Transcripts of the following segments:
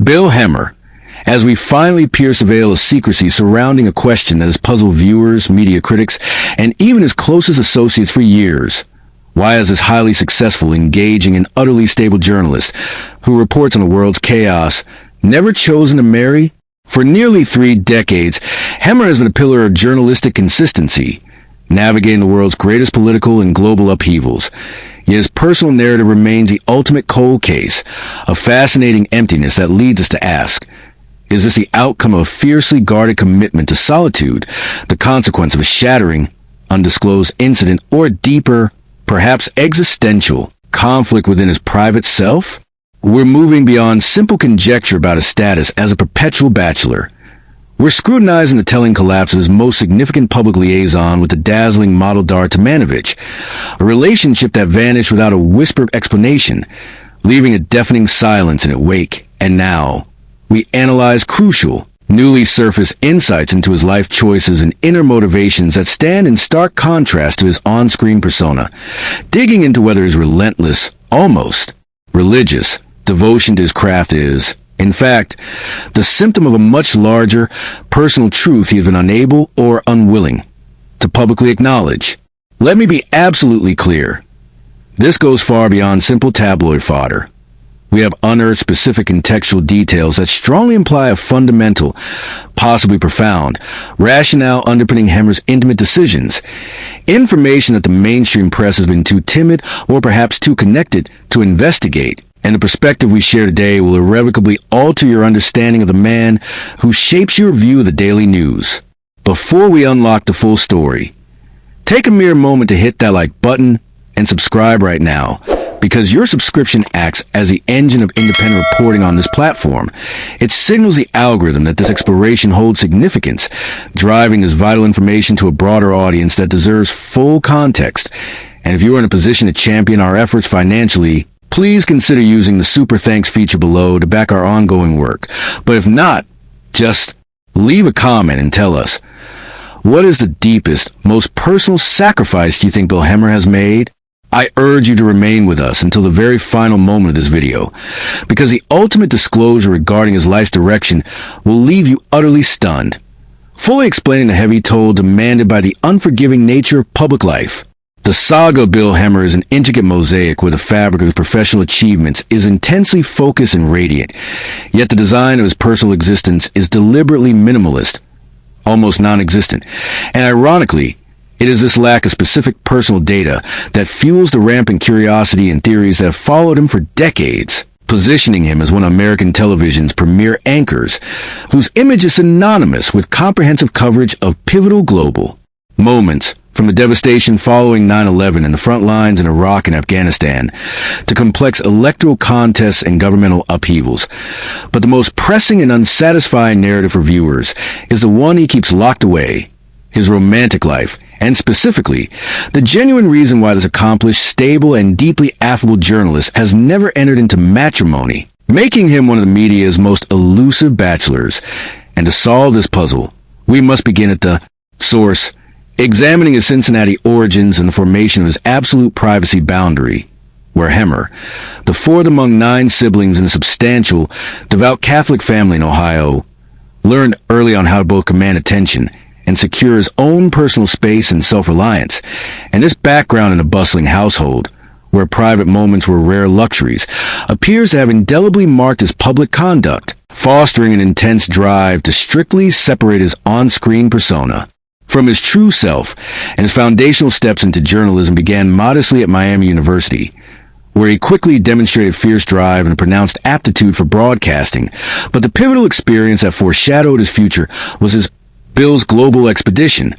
Bill Hemmer, as we finally pierce the veil of secrecy surrounding a question that has puzzled viewers, media critics, and even his closest associates for years. Why is this highly successful, engaging, and utterly stable journalist, who reports on the world's chaos, never chosen to marry? For nearly 3 decades, Hemmer has been a pillar of journalistic consistency, navigating the world's greatest political and global upheavals. Yet his personal narrative remains the ultimate cold case, a fascinating emptiness that leads us to ask, is this the outcome of a fiercely guarded commitment to solitude, the consequence of a shattering, undisclosed incident, or a deeper, perhaps existential, conflict within his private self? We're moving beyond simple conjecture about his status as a perpetual bachelor. We're scrutinizing the telling collapse of his most significant public liaison with the dazzling model Dara Tomanovic, a relationship that vanished without a whisper of explanation, leaving a deafening silence in its wake. And now, we analyze crucial, newly surfaced insights into his life choices and inner motivations that stand in stark contrast to his on-screen persona, digging into whether his relentless, almost religious, devotion to his craft is, in fact, the symptom of a much larger, personal truth he has been unable or unwilling to publicly acknowledge. Let me be absolutely clear. This goes far beyond simple tabloid fodder. We have unearthed specific contextual details that strongly imply a fundamental, possibly profound, rationale underpinning Hemmer's intimate decisions, information that the mainstream press has been too timid or perhaps too connected to investigate. And the perspective we share today will irrevocably alter your understanding of the man who shapes your view of the daily news. Before we unlock the full story, take a mere moment to hit that like button and subscribe right now, because your subscription acts as the engine of independent reporting on this platform. It signals the algorithm that this exploration holds significance, driving this vital information to a broader audience that deserves full context. And if you are in a position to champion our efforts financially, please consider using the Super Thanks feature below to back our ongoing work. But if not, just leave a comment and tell us, what is the deepest, most personal sacrifice you think Bill Hemmer has made? I urge you to remain with us until the very final moment of this video, because the ultimate disclosure regarding his life's direction will leave you utterly stunned, fully explaining the heavy toll demanded by the unforgiving nature of public life. The saga of Bill Hemmer is an intricate mosaic where the fabric of his professional achievements is intensely focused and radiant, yet the design of his personal existence is deliberately minimalist, almost non-existent, and ironically, it is this lack of specific personal data that fuels the rampant curiosity and theories that have followed him for decades, positioning him as one of American television's premier anchors, whose image is synonymous with comprehensive coverage of pivotal global moments, from the devastation following 9/11 and the front lines in Iraq and Afghanistan, to complex electoral contests and governmental upheavals. But the most pressing and unsatisfying narrative for viewers is the one he keeps locked away, his romantic life, and specifically, the genuine reason why this accomplished, stable, and deeply affable journalist has never entered into matrimony, making him one of the media's most elusive bachelors. And to solve this puzzle, we must begin at the source, examining his Cincinnati origins and the formation of his absolute privacy boundary, where Hemmer, the fourth among 9 siblings in a substantial, devout Catholic family in Ohio, learned early on how to both command attention and secure his own personal space and self-reliance. And this background in a bustling household, where private moments were rare luxuries, appears to have indelibly marked his public conduct, fostering an intense drive to strictly separate his on-screen persona from his true self. And his foundational steps into journalism began modestly at Miami University, where he quickly demonstrated fierce drive and a pronounced aptitude for broadcasting. But the pivotal experience that foreshadowed his future was Bill's global expedition,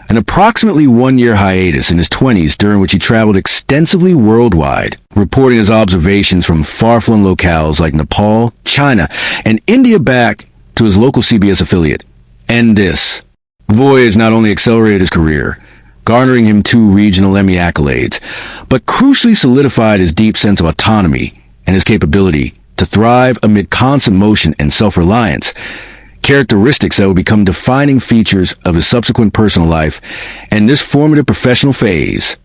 an approximately 1-year hiatus in his 20s during which he traveled extensively worldwide, reporting his observations from far-flung locales like Nepal, China, and India back to his local CBS affiliate. And this voyage not only accelerated his career, garnering him 2 regional Emmy accolades, but crucially solidified his deep sense of autonomy and his capability to thrive amid constant motion and self-reliance, characteristics that would become defining features of his subsequent personal life. And this formative professional phase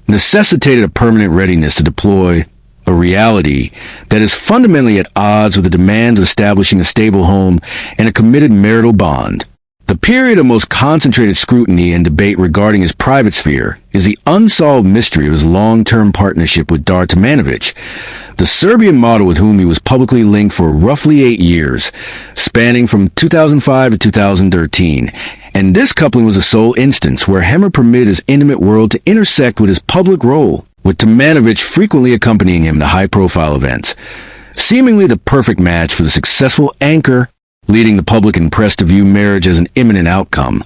necessitated a permanent readiness to deploy a reality that is fundamentally at odds with the demands of establishing a stable home and a committed marital bond. The period of most concentrated scrutiny and debate regarding his private sphere is the unsolved mystery of his long-term partnership with Dar Tomanovic, the Serbian model with whom he was publicly linked for roughly 8 years, spanning from 2005 to 2013. And this coupling was a sole instance where Hemmer permitted his intimate world to intersect with his public role, with Tomanovic frequently accompanying him to high-profile events. Seemingly the perfect match for the successful anchor, leading the public and press to view marriage as an imminent outcome.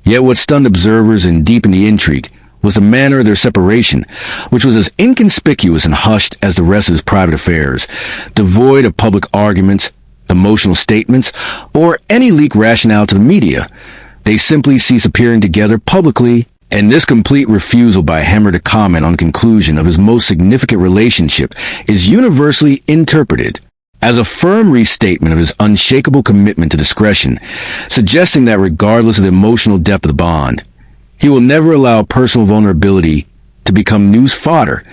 Yet what stunned observers and deepened the intrigue was the manner of their separation, which was as inconspicuous and hushed as the rest of his private affairs, devoid of public arguments, emotional statements, or any leaked rationale to the media. They simply cease appearing together publicly, and this complete refusal by Hemmer to comment on the conclusion of his most significant relationship is universally interpreted as a firm restatement of his unshakable commitment to discretion, suggesting that regardless of the emotional depth of the bond, he will never allow personal vulnerability to become news fodder.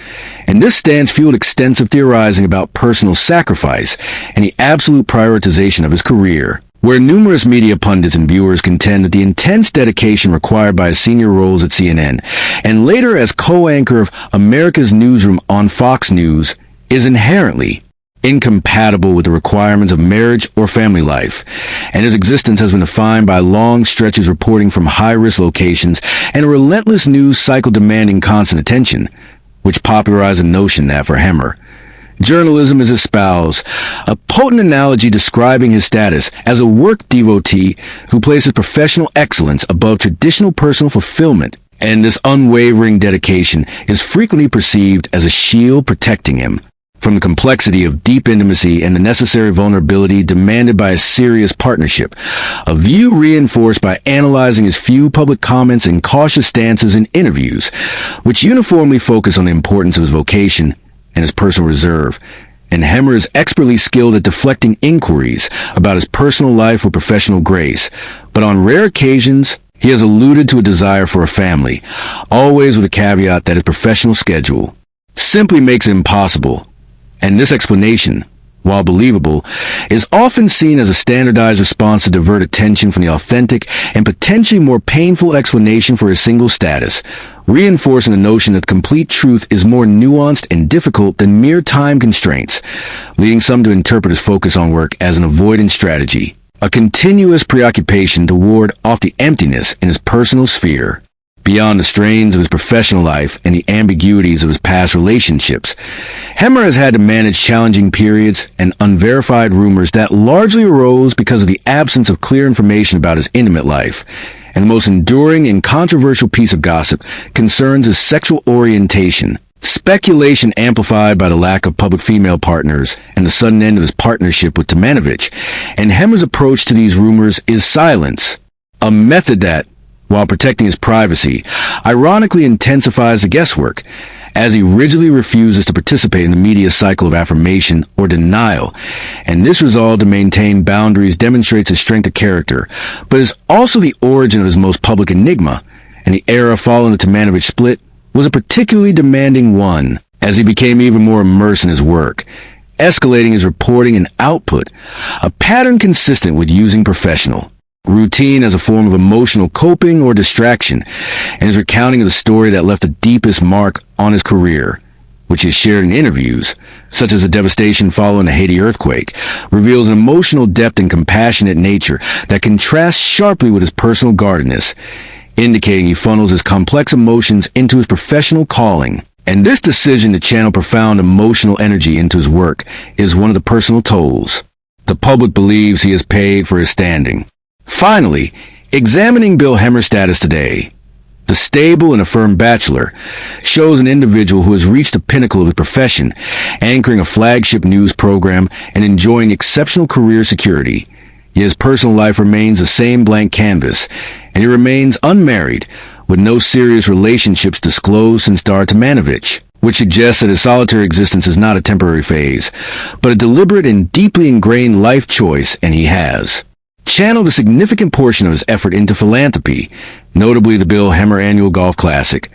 And this stance fueled extensive theorizing about personal sacrifice and the absolute prioritization of his career, where numerous media pundits and viewers contend that the intense dedication required by his senior roles at CNN, and later as co-anchor of America's Newsroom on Fox News, is inherently incompatible with the requirements of marriage or family life, and his existence has been defined by long stretches reporting from high-risk locations and a relentless news cycle demanding constant attention, which popularized the notion that for Hemmer, journalism is his spouse, a potent analogy describing his status as a work devotee who places professional excellence above traditional personal fulfillment, and this unwavering dedication is frequently perceived as a shield protecting him from the complexity of deep intimacy and the necessary vulnerability demanded by a serious partnership, a view reinforced by analyzing his few public comments and cautious stances in interviews, which uniformly focus on the importance of his vocation and his personal reserve. And Hemmer is expertly skilled at deflecting inquiries about his personal life with professional grace, but on rare occasions, he has alluded to a desire for a family, always with a caveat that his professional schedule simply makes it impossible. And this explanation, while believable, is often seen as a standardized response to divert attention from the authentic and potentially more painful explanation for his single status, reinforcing the notion that the complete truth is more nuanced and difficult than mere time constraints, leading some to interpret his focus on work as an avoidance strategy, a continuous preoccupation to ward off the emptiness in his personal sphere. Beyond the strains of his professional life and the ambiguities of his past relationships, Hemmer has had to manage challenging periods and unverified rumors that largely arose because of the absence of clear information about his intimate life. And the most enduring and controversial piece of gossip concerns his sexual orientation, speculation amplified by the lack of public female partners and the sudden end of his partnership with Tomanovic. And Hemmer's approach to these rumors is silence, a method that, while protecting his privacy, ironically intensifies the guesswork, as he rigidly refuses to participate in the media cycle of affirmation or denial. And this resolve to maintain boundaries demonstrates his strength of character, but is also the origin of his most public enigma, and the era following the Tomanovic split was a particularly demanding one, as he became even more immersed in his work, escalating his reporting and output, a pattern consistent with using professional routine as a form of emotional coping or distraction, and his recounting of the story that left the deepest mark on his career, which he shared in interviews, such as the devastation following the Haiti earthquake, reveals an emotional depth and compassionate nature that contrasts sharply with his personal guardedness, indicating he funnels his complex emotions into his professional calling. And this decision to channel profound emotional energy into his work is one of the personal tolls the public believes he has paid for his standing. Finally, examining Bill Hemmer's status today, the stable and affirmed bachelor shows an individual who has reached the pinnacle of his profession, anchoring a flagship news program and enjoying exceptional career security. Yet his personal life remains the same blank canvas, and he remains unmarried, with no serious relationships disclosed since Dar Tomanovic, which suggests that his solitary existence is not a temporary phase, but a deliberate and deeply ingrained life choice, and he has channeled a significant portion of his effort into philanthropy, notably the Bill Hemmer Annual Golf Classic,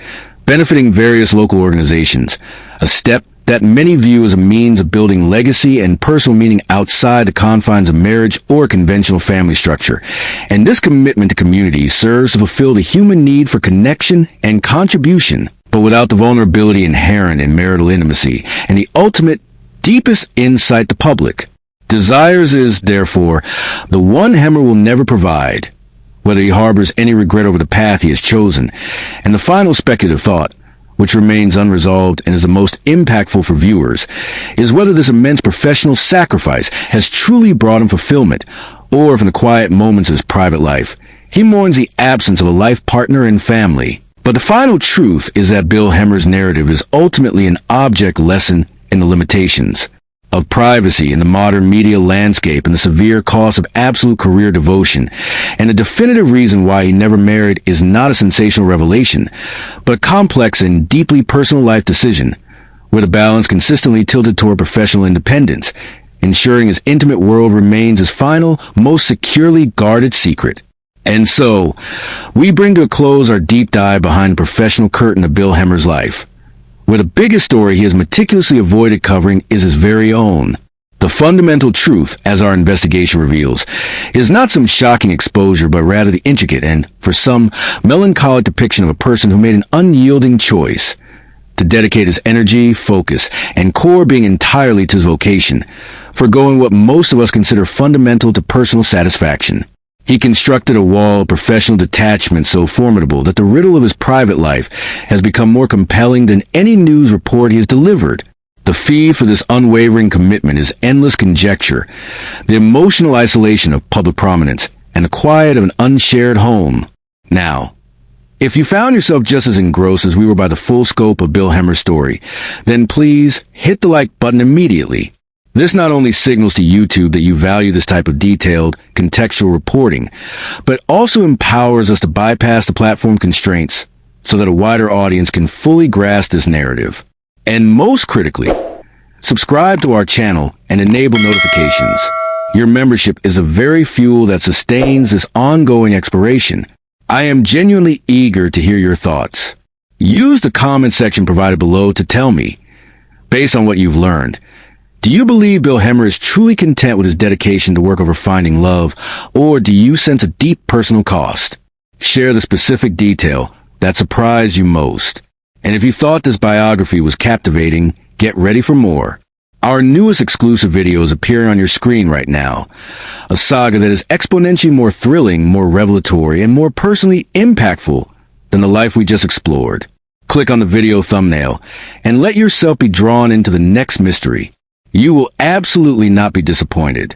benefiting various local organizations, a step that many view as a means of building legacy and personal meaning outside the confines of marriage or conventional family structure. And this commitment to community serves to fulfill the human need for connection and contribution, but without the vulnerability inherent in marital intimacy and the ultimate, deepest insight to public desires is, therefore, the one Hemmer will never provide, whether he harbors any regret over the path he has chosen. And the final speculative thought, which remains unresolved and is the most impactful for viewers, is whether this immense professional sacrifice has truly brought him fulfillment, or if in the quiet moments of his private life, he mourns the absence of a life partner and family. But the final truth is that Bill Hemmer's narrative is ultimately an object lesson in the limitations of privacy in the modern media landscape and the severe cost of absolute career devotion. And the definitive reason why he never married is not a sensational revelation, but a complex and deeply personal life decision, where the balance consistently tilted toward professional independence, ensuring his intimate world remains his final, most securely guarded secret. And so, we bring to a close our deep dive behind the professional curtain of Bill Hemmer's life, where the biggest story he has meticulously avoided covering is his very own. The fundamental truth, as our investigation reveals, is not some shocking exposure, but rather the intricate and, for some, melancholic depiction of a person who made an unyielding choice to dedicate his energy, focus, and core being entirely to his vocation, forgoing what most of us consider fundamental to personal satisfaction. He constructed a wall of professional detachment so formidable that the riddle of his private life has become more compelling than any news report he has delivered. The fee for this unwavering commitment is endless conjecture, the emotional isolation of public prominence, and the quiet of an unshared home. Now, if you found yourself just as engrossed as we were by the full scope of Bill Hemmer's story, then please hit the like button immediately. This not only signals to YouTube that you value this type of detailed, contextual reporting, but also empowers us to bypass the platform constraints so that a wider audience can fully grasp this narrative. And most critically, subscribe to our channel and enable notifications. Your membership is the very fuel that sustains this ongoing exploration. I am genuinely eager to hear your thoughts. Use the comment section provided below to tell me, based on what you've learned, do you believe Bill Hemmer is truly content with his dedication to work over finding love, or do you sense a deep personal cost? Share the specific detail that surprised you most. And if you thought this biography was captivating, get ready for more. Our newest exclusive video is appearing on your screen right now. A saga that is exponentially more thrilling, more revelatory, and more personally impactful than the life we just explored. Click on the video thumbnail and let yourself be drawn into the next mystery. You will absolutely not be disappointed.